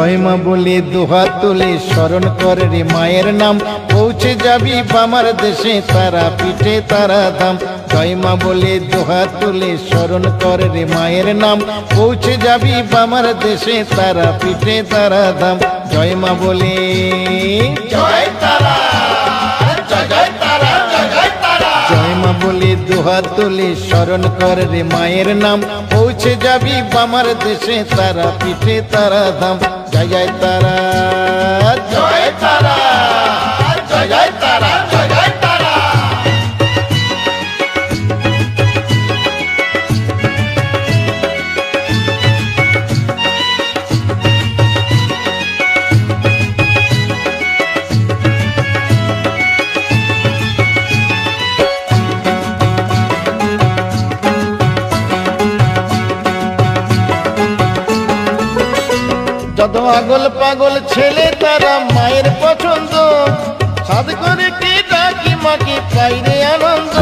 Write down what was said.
জয় মা বলে দুহাত তুলে স্মরণ কর রে মায়ের নাম, পৌঁছে যাবি বামার দেশে তারা পিঠে তারা ধাম। জয় মা বলে দুহাত তুলে স্মরণ কর রে মায়ের নাম, পৌঁছে যাবি বামার দেশে তারা পিঠে তারা ধাম। জয় মা বলে জয় তারা, জয় জয় তারা, জয় জয় তারা। জয় মা বলে দুহাত তুলে স্মরণ কর রে মায়ের নাম, পৌঁছে যাবি বামার দেশে তারা পিঠে তারা ধাম। জয় জয় তারা, জয় তারা, জয় জয় তারা, জয় জয় তারা। যত আগল পাগল ছেলে তারা মায়ের পছন্দ, সাধ করে কি ডাকি মাকে পাইরে আনন্দ।